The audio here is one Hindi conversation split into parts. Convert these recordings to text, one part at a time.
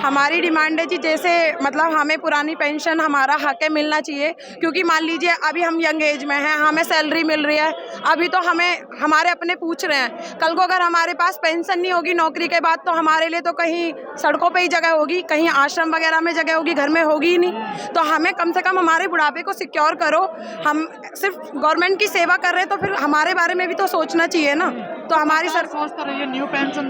हमारी डिमांड है जी, जैसे मतलब हमें पुरानी पेंशन हमारा हक है, मिलना चाहिए। क्योंकि मान लीजिए अभी हम यंग एज में हैं, हमें सैलरी मिल रही है, अभी तो हमें हमारे अपने पूछ रहे हैं। कल को अगर हमारे पास पेंशन नहीं होगी नौकरी के बाद, तो हमारे लिए तो कहीं सड़कों पे ही जगह होगी, कहीं आश्रम वगैरह में जगह होगी, घर में होगी ही नहीं। तो हमें कम से कम हमारे बुढ़ापे को सिक्योर करो। हम सिर्फ गवर्नमेंट की सेवा कर रहे हैं, तो फिर हमारे बारे में भी तो सोचना चाहिए ना। तो हमारी सोचते रहिए न्यू पेंशन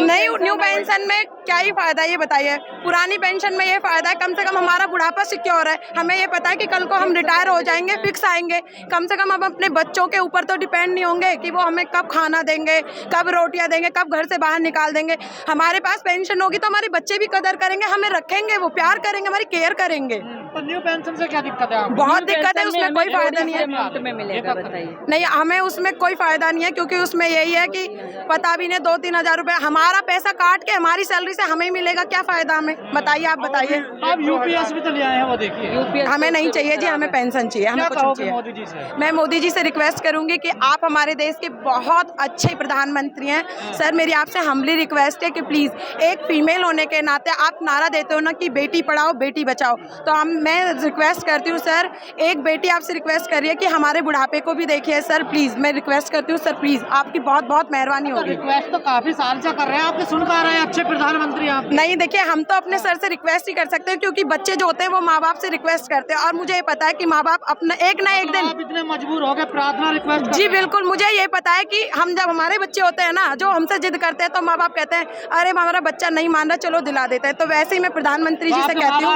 नहीं, न्यू पेंशन में क्या ही फायदा, ये बताइए। पुरानी पेंशन में ये फायदा है, कम से कम हमारा बुढ़ापा सिक्योर है। हमें ये पता है कि कल को हम रिटायर हो जाएंगे, फिक्स आएंगे। कम से कम हम अपने बच्चों के ऊपर तो डिपेंड नहीं होंगे कि वो हमें कब खाना देंगे, कब रोटियां देंगे, कब घर से बाहर निकाल देंगे। हमारे पास पेंशन होगी तो हमारे बच्चे भी कदर करेंगे, हमें रखेंगे, वो प्यार करेंगे, हमारी केयर करेंगे। तो न्यू पेंशन से क्या दिक्कत है? बहुत दिक्कत है, उसमें कोई फायदा नहीं है। में मिलेगा बताइए? नहीं, हमें उसमें कोई फायदा नहीं है, क्योंकि उसमें यही है कि पता भी नहीं 2-3 हज़ार रुपए हमारा पैसा काट के हमारी सैलरी से हमें मिलेगा, क्या फायदा हमें, बताइए, आप बताइए। अब यूपीएस भी तो ले आए हैं, वो देखिए। हमें नहीं चाहिए जी, हमें पेंशन चाहिए, हमें कुछ नहीं चाहिए। मोदी जी से मैं मोदी जी से रिक्वेस्ट करूंगी कि आप हमारे देश के बहुत अच्छे प्रधानमंत्री हैं सर, मेरी आपसे हम्बली रिक्वेस्ट है कि प्लीज़ एक फीमेल होने के नाते आप नारा देते हो ना कि बेटी पढ़ाओ बेटी बचाओ, तो मैं रिक्वेस्ट करती हूँ सर, एक बेटी आपसे रिक्वेस्ट कर रही है कि हमारे बुढ़ापे को भी देखिए सर, प्लीज़ मैं रिक्वेस्ट करती हूँ सर, प्लीज़ आपकी बहुत बहुत मेहरबानी होगी। रिक्वेस्ट तो काफी साल से कर रहे हैं, आपके सुन पा रहे हैं अच्छे प्रधानमंत्री आप? नहीं, देखिए हम तो अपने सर से रिक्वेस्ट ही कर सकते हैं, क्योंकि बच्चे जो होते हैं वो माँ बाप से रिक्वेस्ट करते हैं, और मुझे ये पता है कि माँ बाप अपना एक ना एक दिन। आप इतने मजबूर हो गए प्रार्थना रिक्वेस्ट? जी बिल्कुल, मुझे ये पता है कि हम जब हमारे बच्चे होते हैं ना, जो हमसे जिद करते हैं, तो माँ बाप कहते हैं अरे हमारा बच्चा नहीं मान रहा, चलो दिला देते हैं। तो वैसे ही मैं प्रधानमंत्री जी से कहती हूँ,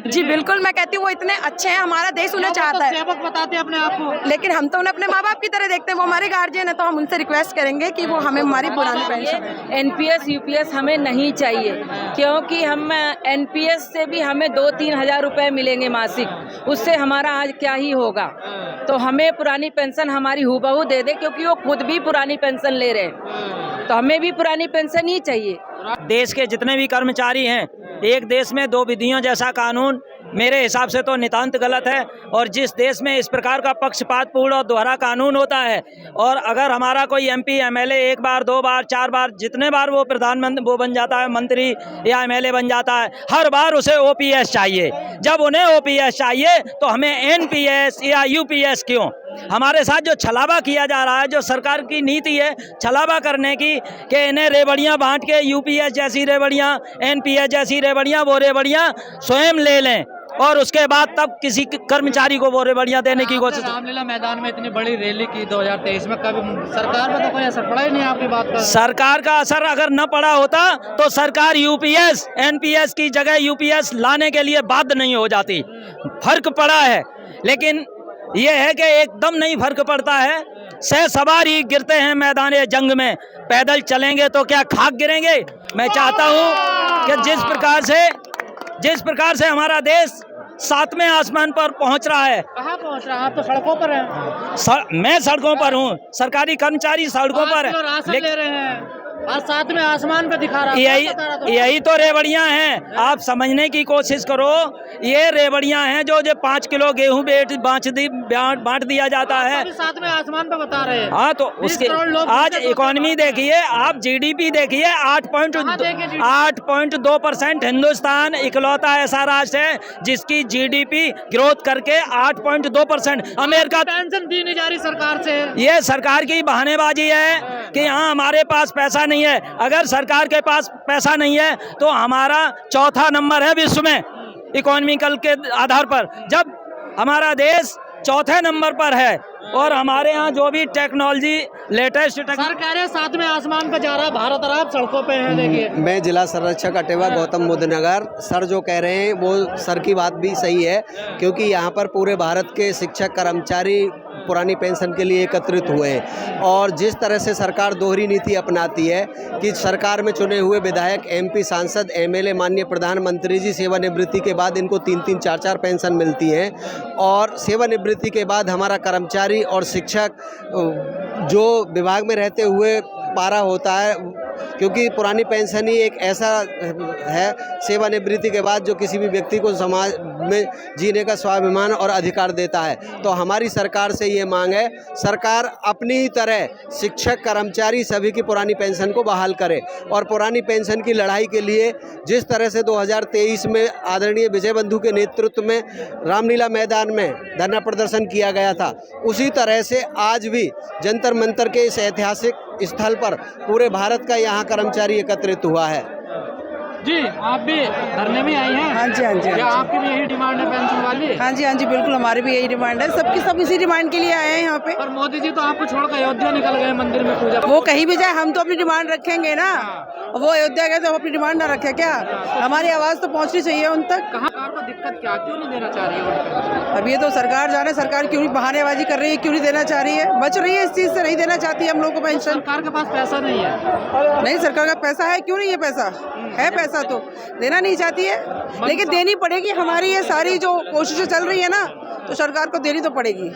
जी बिल्कुल, मैं कहती हूँ वो इतने अच्छे हैं, हमारा देश उन्हें चाहता है। सेवक बताते हैं अपने आप को, लेकिन हम तो उन्हें अपने माँ बाप की तरह देखते हैं, वो हमारे गार्जियन है, तो हम उनसे रिक्वेस्ट करेंगे कि वो हमें हमारी पुरानी पेंशन। एनपीएस यूपीएस हमें नहीं चाहिए, क्योंकि हम एनपीएस से भी हमें 2-3 हज़ार रुपए मिलेंगे मासिक, उससे हमारा आज क्या ही होगा। तो हमें पुरानी पेंशन हमारी हूबहू दे दे, क्योंकि वो खुद भी पुरानी पेंशन ले रहे हैं, तो हमें भी पुरानी पेंशन ही चाहिए। देश के जितने भी कर्मचारी हैं, एक देश में दो विधियों जैसा कानून मेरे हिसाब से तो नितांत गलत है। और जिस देश में इस प्रकार का पक्षपातपूर्ण और दोहरा कानून होता है, और अगर हमारा कोई एमपी एमएलए 1 बार 2 बार 4 बार जितने बार वो प्रधानमंत्री वो बन जाता है, मंत्री या एमएलए बन जाता है, हर बार उसे ओपीएस चाहिए। जब उन्हें ओपीएस चाहिए तो हमें एनपीएस या यूपीएस क्यों? हमारे साथ जो छलावा किया जा रहा है, जो सरकार की नीति है छलावा करने की, कि इन्हें रेवड़ियाँ बांट के यूपीएस जैसी रेवड़ियाँ, एनपीएस जैसी रेवड़ियाँ, वो रेवड़ियाँ स्वयं ले लें और उसके बाद तब किसी कर्मचारी को वो रेवड़ियाँ देने की कोशिश। रामलीला मैदान में इतनी बड़ी रैली की 2023 में, कभी सरकार में तो कोई असर पड़ा ही नहीं आपकी बात का? सरकार का असर अगर न पड़ा होता तो सरकार यूपीएस एनपीएस की जगह यूपीएस लाने के लिए बाध्य नहीं हो जाती। फर्क पड़ा है, लेकिन ये है कि एकदम नहीं फर्क पड़ता है। सवार ही गिरते हैं मैदान जंग में, पैदल चलेंगे तो क्या खाक गिरेंगे? मैं चाहता हूँ कि जिस प्रकार से हमारा देश 7वें आसमान पर पहुंच रहा है। कहाँ पहुंच रहा है? आप तो सड़कों पर हैं। मैं सड़कों पर हूँ, सरकारी कर्मचारी सड़कों पर ले रहे हैं, आज 7वें आसमान पे दिखा रहा है। यही तो रेवड़ियाँ हैं। आप समझने की कोशिश करो, ये रेवड़ियाँ हैं जो 5 किलो गेहूँ बांट दिया जाता है। 7वें आसमान पे बता रहे हैं। हाँ, तो उसके आज इकोनॉमी देखिए, आप जीडीपी देखिए, 8.2%। हिंदुस्तान इकलौता ऐसा राष्ट्र है जिसकी जीडीपी ग्रोथ करके 8.2%। अमेरिका पेंशन दी नहीं जा रही सरकार से। ये सरकार की बहानेबाजी है कि हाँ हमारे पास पैसा नहीं है। अगर सरकार के पास पैसा नहीं है तो हमारा 4था नंबर है विश्व में इकोनॉमिकल के आधार पर, जब हमारा देश 4थे नंबर पर है और हमारे यहाँ जो भी टेक्नोलॉजी लेटेस्ट सर कह रहे हैं 7वें आसमान पे जा रहा है भारत, और आप सड़कों पे हैं। देखिए, मैं जिला संरक्षक अटेवा गौतम बुद्ध नगर। सर जो कह रहे हैं वो सर की बात भी सही है, क्योंकि यहाँ पर पूरे भारत के शिक्षक कर्मचारी पुरानी पेंशन के लिए एकत्रित हुए हैं। और जिस तरह से सरकार दोहरी नीति अपनाती है कि सरकार में चुने हुए विधायक, एमपी, सांसद, एमएलए, माननीय प्रधानमंत्री जी सेवानिवृत्ति के बाद इनको 3-3, 4-4 पेंशन मिलती हैं, और सेवानिवृत्ति के बाद हमारा कर्मचारी और शिक्षक जो विभाग में रहते हुए पारा होता है क्योंकि पुरानी पेंशन ही एक ऐसा है सेवानिवृत्ति के बाद जो किसी भी व्यक्ति को समाज में जीने का स्वाभिमान और अधिकार देता है। तो हमारी सरकार से ये मांग है, सरकार अपनी तरह शिक्षक, कर्मचारी सभी की पुरानी पेंशन को बहाल करे और पुरानी पेंशन की लड़ाई के लिए जिस तरह से 2023 में आदरणीय विजय बंधु के नेतृत्व में रामलीला मैदान में धरना प्रदर्शन किया गया था, उसी तरह से आज भी जंतर मंतर के इस ऐतिहासिक स्थल पर पूरे भारत का यहाँ कर्मचारी एकत्रित हुआ है। जी, आप भी धरने में आई हैं? हाँ जी, हाँ जी, क्या हाँ आपकी भी यही डिमांड है पेंशन वाली? जी, हाँ जी, हाँ जी, बिल्कुल हमारी भी यही डिमांड है। सबकी सब इसी डिमांड के लिए आए हैं यहाँ पे। पर मोदी जी तो आपको छोड़कर अयोध्या निकल गए मंदिर में पूजा। वो कहीं भी जाए, हम तो अपनी डिमांड रखेंगे ना। वो अयोध्या गए तो अपनी डिमांड ना रखे क्या? हमारी आवाज़ तो पहुँचनी चाहिए उन तक। कहाँ सरकार को दिक्कत क्या, क्यों नहीं देना चाह रही है? अब ये तो सरकार जाने, सरकार क्यों नहीं बहानेबाजी कर रही है, क्यों नहीं देना चाह रही है, बच रही है इस चीज़ से, नहीं देना चाहती है हम लोग को पेंशन। सरकार के पास पैसा नहीं है। नहीं, सरकार का पैसा है, क्यों नहीं है पैसा? है पैसा तो देना नहीं चाहती है, लेकिन देनी पड़ेगी। हमारी ये सारी जो कोशिशें चल रही है ना, तो सरकार को देनी तो पड़ेगी।